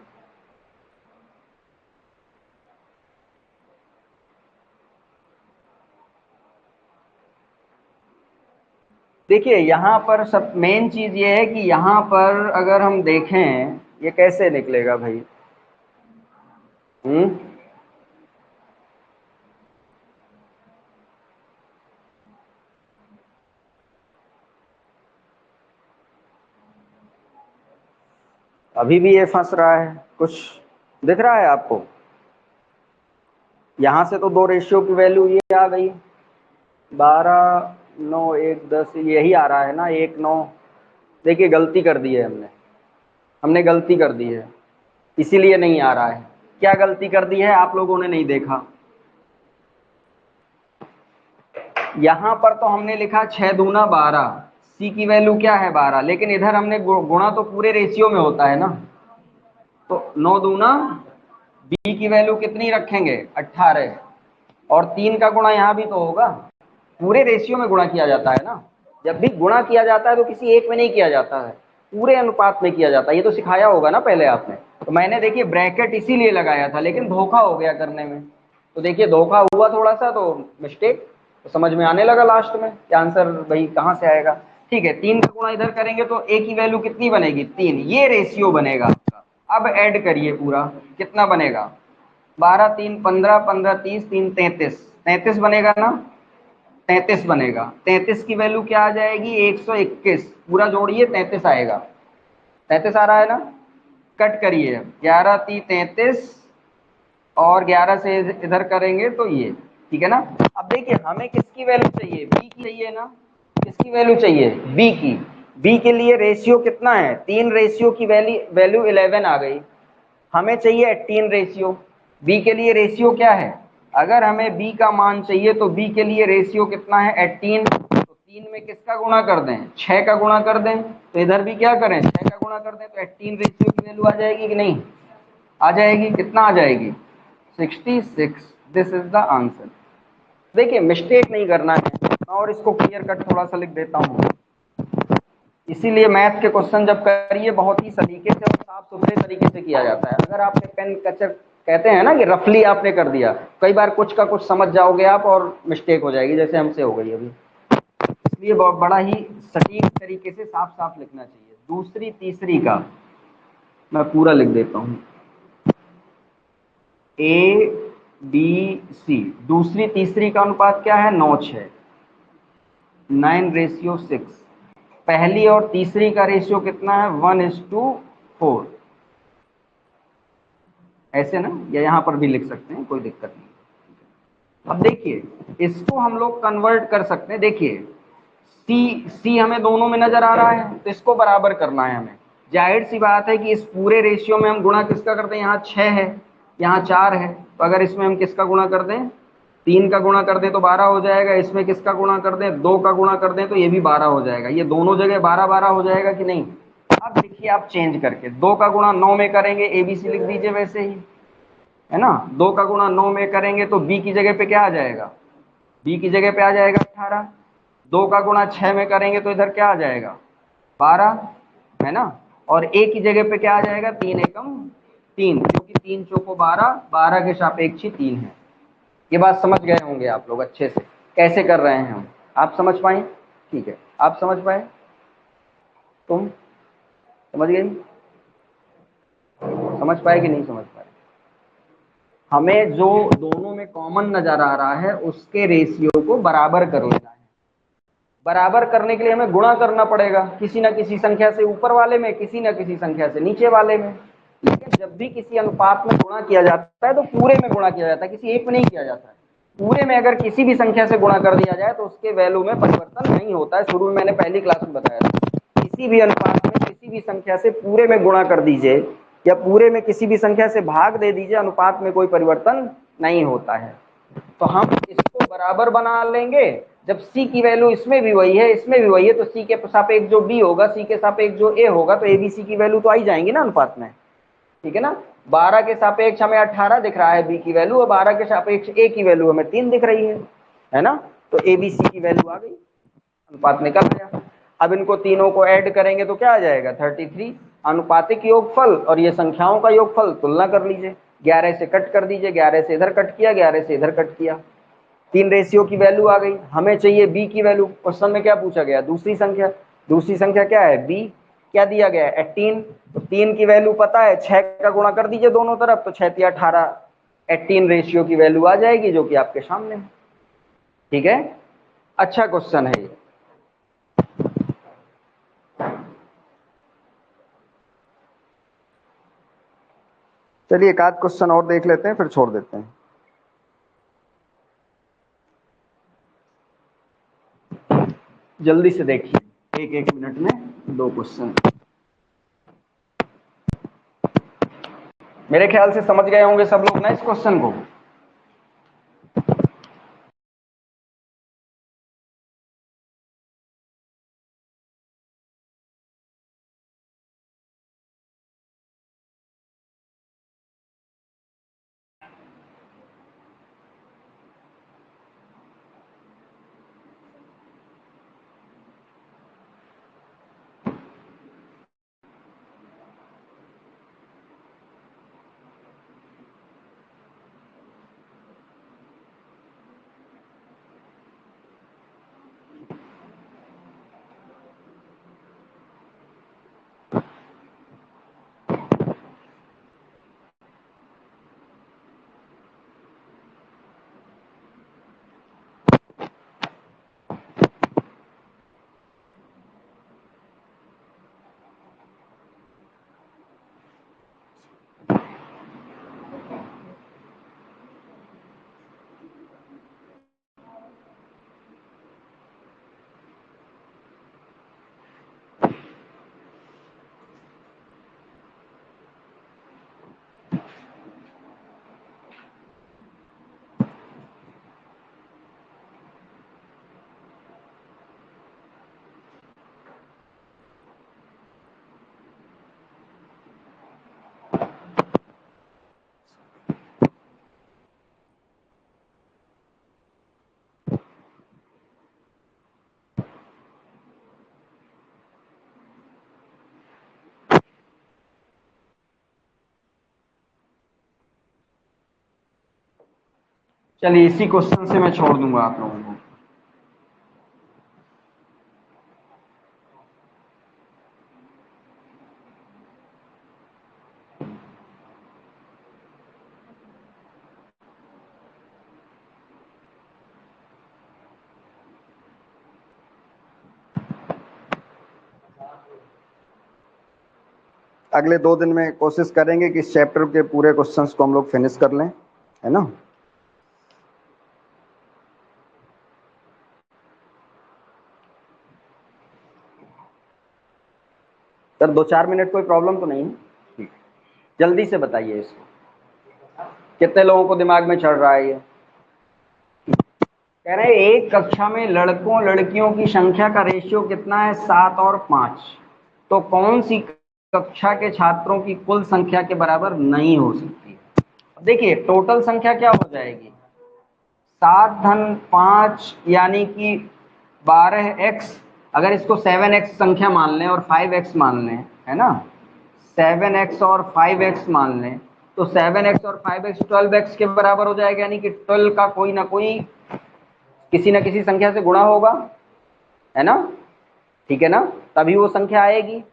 देखिए यहाँ पर सब मेन चीज ये है कि यहाँ पर अगर हम देखें ये कैसे निकलेगा भाई। अभी भी ये फंस रहा है, कुछ दिख रहा है आपको? यहां से तो दो रेशियो की वैल्यू ये आ गई, 12 9 1 10, यही आ रहा है ना, 1 9। देखिए गलती कर दी है हमने गलती कर दी है, इसीलिए नहीं आ रहा है। क्या गलती कर दी है आप लोगों ने नहीं देखा? यहां पर तो हमने लिखा 6 दूना 12, सी की वैल्यू क्या है 12, लेकिन इधर हमने गुणा तो पूरे रेशियो में होता है ना, तो 9 दूना, बी की वैल्यू कितनी रखेंगे 18, और 3 का गुणा यहाँ भी तो होगा, पूरे रेशियो में गुणा किया जाता है ना। जब भी गुणा किया जाता है तो किसी एक में नहीं किया जाता है, पूरे अनुपात में किया जाता है, ये तो सिखाया होगा ना पहले आपने। तो मैंने देखिए ब्रैकेट इसीलिए लगाया था, लेकिन धोखा हो गया करने में, तो देखिए धोखा हुआ थोड़ा सा, तो मिस्टेक तो समझ में आने लगा लास्ट में कि आंसर भाई कहाँ से आएगा। ठीक है, 3 का गुणा इधर करेंगे तो ए की वैल्यू कितनी बनेगी 3, ये रेशियो बनेगा आपका। अब ऐड करिए पूरा, कितना बनेगा 12 3 15, 15 30, 3 33, 33 बनेगा ना, 33 बनेगा। 33 की वैल्यू क्या आ जाएगी 121, पूरा जोड़िए 33 आएगा। 33 आ रहा है ना? कट करिए, 11 3 33 और 11 से इधर करेंगे तो ये, ठीक है ना। अब देखिए हमें किसकी वैल्यू चाहिए, बी की चाहिए ना, किसकी वैल्यू चाहिए बी की। बी के लिए रेशियो कितना है 3, रेशियो की वैल्यू 11 आ गई, हमें चाहिए 18 रेशियो। बी के लिए रेशियो क्या है, अगर हमें बी का मान चाहिए तो बी के लिए रेशियो कितना है 18, तो 3 में किसका गुणा कर दें 6 का गुणा कर दें, तो इधर भी क्या करें 6 का गुणा कर दें, तो 18 रेशियो की वैल्यू आ जाएगी कि नहीं आ जाएगी, कितना आ जाएगी 66। This is the answer. देखिए मिस्टेक नहीं करना है, और इसको क्लियर कट थोड़ा सा लिख देता हूँ। इसीलिए मैथ के क्वेश्चन जब करिए बहुत ही सलीके से और साफ सुथरे तरीके से किया जाता है। अगर आपने पेन कचर कहते हैं ना कि रफली आपने कर दिया, कई बार कुछ का कुछ समझ जाओगे आप और मिस्टेक हो जाएगी, जैसे हमसे हो गई अभी। इसलिए बहुत बड़ा ही सटीक तरीके से साफ साफ लिखना चाहिए। दूसरी तीसरी का मैं पूरा लिख देता हूँ, ए बी सी, दूसरी तीसरी का अनुपात क्या है 9 6, 9:6। पहली और तीसरी का रेशियो कितना है 1:4, ऐसे ना, या यहां पर भी लिख सकते हैं, कोई दिक्कत नहीं। अब देखिए इसको हम लोग कन्वर्ट कर सकते हैं। देखिए सी हमें दोनों में नजर आ रहा है, तो इसको बराबर करना है हमें। जाहिर सी बात है कि इस पूरे रेशियो में हम गुणा किसका करते हैं, यहाँ 6 है, यहाँ 4 है, तो अगर इसमें हम किसका गुणा कर दें, 3 का गुणा कर दें तो 12 हो जाएगा, इसमें किसका गुणा कर दें, 2 का गुणा कर दें तो ये भी 12 हो जाएगा। ये दोनों जगह 12 12 हो जाएगा कि नहीं। अब देखिए आप चेंज करके 2 का गुणा 9 में करेंगे, ABC लिख दीजिए वैसे ही, है ना। 2 का गुणा 9 में करेंगे तो B की जगह पे क्या आ जाएगा, B की जगह पे आ जाएगा 18। 2 का गुणा 6 में करेंगे तो इधर क्या आ जाएगा, 12, है ना। और A की जगह पे क्या आ जाएगा, 3 एकम 3, क्योंकि 3 चौको 12, 12 के सापेक्ष 3 है। ये बात समझ गए होंगे आप लोग अच्छे से, कैसे कर रहे हैं हम, आप समझ पाए, ठीक है। आप समझ पाए, तुम समझ गई, समझ पाए कि नहीं समझ पाए। हमें जो दोनों में कॉमन नजर आ रहा है उसके रेशियो को बराबर कर लेना है। बराबर करने के लिए हमें गुणा करना पड़ेगा, किसी ना किसी संख्या से ऊपर वाले में, किसी ना किसी संख्या से नीचे वाले में। लेकिन जब भी किसी अनुपात में गुणा किया जाता है तो पूरे में गुणा किया जाता है, किसी एक में नहीं किया जाता है। पूरे में अगर किसी भी संख्या से गुणा कर दिया जाए तो उसके वैल्यू में परिवर्तन नहीं होता है। शुरू में मैंने पहली क्लास में बताया था, किसी भी अनुपात में किसी भी संख्या से पूरे में गुणा कर दीजिए या पूरे में किसी भी संख्या से भाग दे दीजिए, अनुपात में कोई परिवर्तन नहीं होता है। तो हम इसको बराबर बना लेंगे। जब C की वैल्यू इसमें भी वही है, इसमें भी वही है, तो C के सापेक्ष जो B होगा, C के सापेक्ष जो A होगा, तो ABC की वैल्यू तो आ ही जाएंगी ना अनुपात में, ठीक है ना। 12 के सापेक्ष हमें 18 दिख रहा है B की वैल्यू, और 12 के सापेक्ष A की वैल्यू हमें 3 दिख रही है ना। तो ABC की वैल्यू आ गई, अनुपात निकल गया। अब इनको तीनों को ऐड करेंगे तो क्या आ जाएगा, 33। अनुपातिक योगफल और ये संख्याओं का योगफल तुलना कर लीजिए, 11 से कट कर दीजिए, 11 से इधर कट किया, 11 से इधर कट किया, 3 रेशियो की वैल्यू आ गई। हमें चाहिए B की वैल्यू, क्वेश्चन में क्या पूछा गया, दूसरी संख्या। दूसरी संख्या क्या है, B, क्या दिया गया है, 18। तो 3 की वैल्यू पता है, 6 का गुणा कर दीजिए दोनों तरफ, तो 6 या 18, 18 रेशियो की वैल्यू आ जाएगी, जो कि आपके सामने है, ठीक है। अच्छा क्वेश्चन है ये। चलिए एक आध क्वेश्चन और देख लेते हैं, फिर छोड़ देते हैं। जल्दी से देखिए, एक एक मिनट में 2 क्वेश्चन। मेरे ख्याल से समझ गए होंगे सब लोग ना इस क्वेश्चन को। चलिए इसी क्वेश्चन से मैं छोड़ दूंगा आप लोगों को। अगले 2 दिन में कोशिश करेंगे कि इस चैप्टर के पूरे क्वेश्चंस को हम लोग फिनिश कर लें, है ना। सर 2-4 मिनट कोई प्रॉब्लम तो नहीं है? ठीक, जल्दी से बताइए इसको, कितने लोगों को दिमाग में चढ़ रहा है ये? कह रहे हैं एक कक्षा में लड़कों लड़कियों की संख्या का रेशियो कितना है? 7 और 5। तो कौन सी कक्षा के छात्रों की कुल संख्या के बराबर नहीं हो सकती? देखिए टोटल संख्या क्या हो जाएगी, 7 धन 5 यानी कि 12x। अगर इसको 7x संख्या मान लें और 5x मान लें, है ना, 7x और 5x मान लें, तो 7x और 5x 12x के बराबर हो जाएगा, यानी कि 12 का कोई ना कोई किसी ना किसी संख्या से गुणा होगा, है ना, ठीक है ना, तभी वो संख्या आएगी।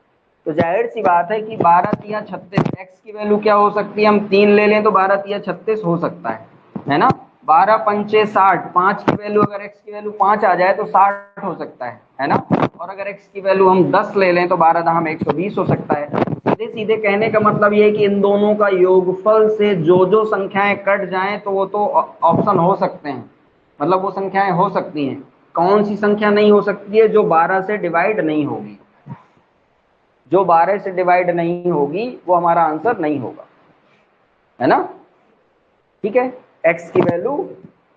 तो जाहिर सी बात है कि 12 तिया 36, x की वैल्यू क्या हो सकती है, हम 3 ले लें तो 12 तिया 36 हो सकता है ना। 12 पंचे 60, 5 की वैल्यू अगर x की वैल्यू 5 आ जाए तो 60 हो सकता है ना। और अगर x की वैल्यू हम 10 ले लें तो 12 दहम 120 हो सकता है। सीधे सीधे कहने का मतलब ये है कि इन दोनों का योगफल से जो जो संख्याएं कट जाएं तो वो तो ऑप्शन हो सकते हैं, मतलब वो संख्याएं हो सकती हैं। कौन सी संख्या नहीं हो सकती है? जो 12 से डिवाइड नहीं होगी। जो 12 से डिवाइड नहीं होगी वो हमारा आंसर नहीं होगा, है ना, ठीक है। x की वैल्यू,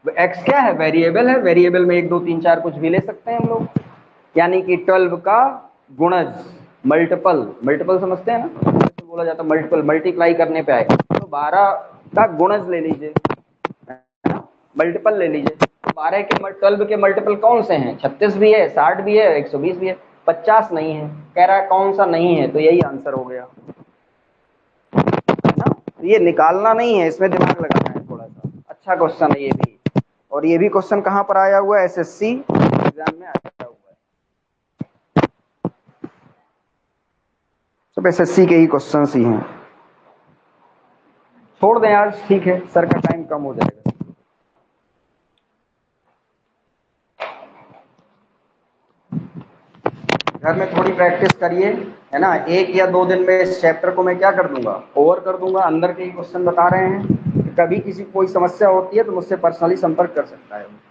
x क्या है, वेरिएबल है, वेरिएबल में 1 2 3 4 कुछ भी ले सकते हैं हम लोग, यानी कि 12 का गुणज, मल्टीपल, मल्टीपल समझते हैं ना, तो बोला जाता है मल्टीपल, मल्टीप्लाई करने पे आएगा, तो 12 का गुणज ले लीजिए, मल्टीपल ले लीजिए। 12 के 12 के मल्टीपल कौन से हैं? 36 भी है, 60 भी है, 120 भी है, 50 नहीं है। कह रहा है कौन सा नहीं है, तो यही आंसर हो गया, है ना। ये निकालना नहीं है, इसमें दिमाग लगाना है थोड़ा सा। अच्छा क्वेश्चन है ये भी, और ये भी क्वेश्चन कहाँ पर आया हुआ है? एसएससी एग्जाम में आया हुआ है। सब एसएससी के ही क्वेश्चन ही हैं। छोड़ दें यार, ठीक है, सर का टाइम कम हो जाएगा। घर में थोड़ी प्रैक्टिस करिए, है ना। 1 या 2 दिन में इस चैप्टर को मैं क्या कर दूंगा, ओवर कर दूंगा। अंदर के ही क्वेश्चन बता रहे हैं। कभी किसी को कोई समस्या होती है तो मुझसे पर्सनली संपर्क कर सकता है।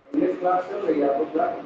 इंग्लिश क्लास चल रही है आपको क्लास?